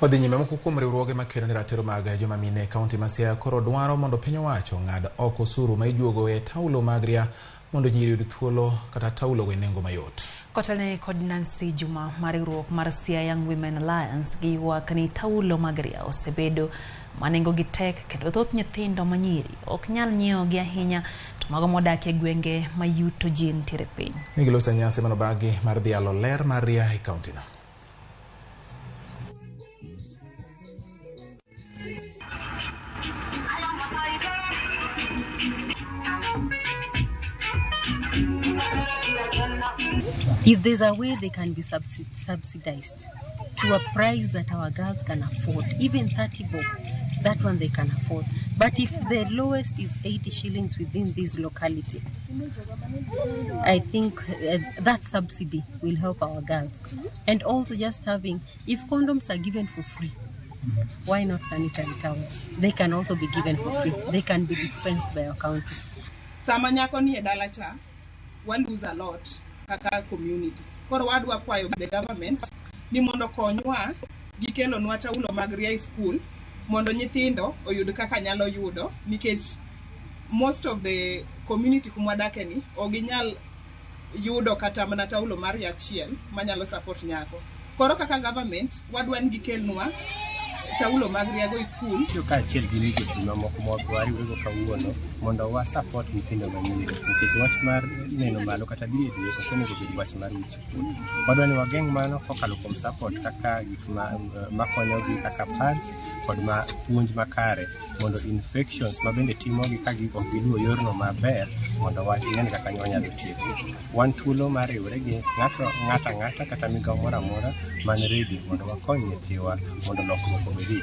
Odhi nyime moko kuom riwruoge makelo ne ratiro mag joma mine kaunti ma Siaya koro dwaro mondo piny owacho ng'ad oko osuru ma ijuogo e taulo mag ria mondo nyiri yud thuolo kata taulo go nengo mayot. Kotane kod Nancy Juma mar riwruok mar Siaya Young Women Alliance gi ywak ni taulo mag ria osebedo manengo gi tek kendo thoth nyithindo manyiri ok nyal nyiewo gi ahinya to mago modak e gwenge ma yuto ji nitiere piny. Migilosa nyasi manobagi mar dhialo ler mar ria e kaunti no. If there's a way they can be subsidized to a price that our girls can afford, even 30 bob, that one they can afford. But if the lowest is 80 shillings within this locality, I think that subsidy will help our girls. And also just having, if condoms are given for free, why not sanitary towels? They can also be given for free. They can be dispensed by our counties. Samanyako ni edalacha, one lose a lot kaka community. Koro wadwa kwayo the government ni mondo konywa gikelo nwa taulo mag ria school mondo nyithindo oyud kaka nyalo yudo nikech most of the community kumwadake ni oginyal yudo kata mana taulo mar ria achiel manyalo support nyako. Koro kaka government wadwa ni gikelnwa taulo mag ria go school. Tiyo ka achiel gi migepe mamoko mwari wego kawuono mondo wa support nyithindo manyiri nikech wach mar neno malo kata dhi e dwe ok onego bed wach mar wich kuot. Wadwa ni wageng' mano kokalo kuom support kaka gik makonyogi kaka pads kod puonj makare mondo infections mabende timogi ka ok giluwo yorno maber mondo wagine kaka wanyalo tieko. Wan thuolo mar riwre gi ng'ata kata migawo moro amora man ready mondo wakony nyithiwa mondo lokruok obed e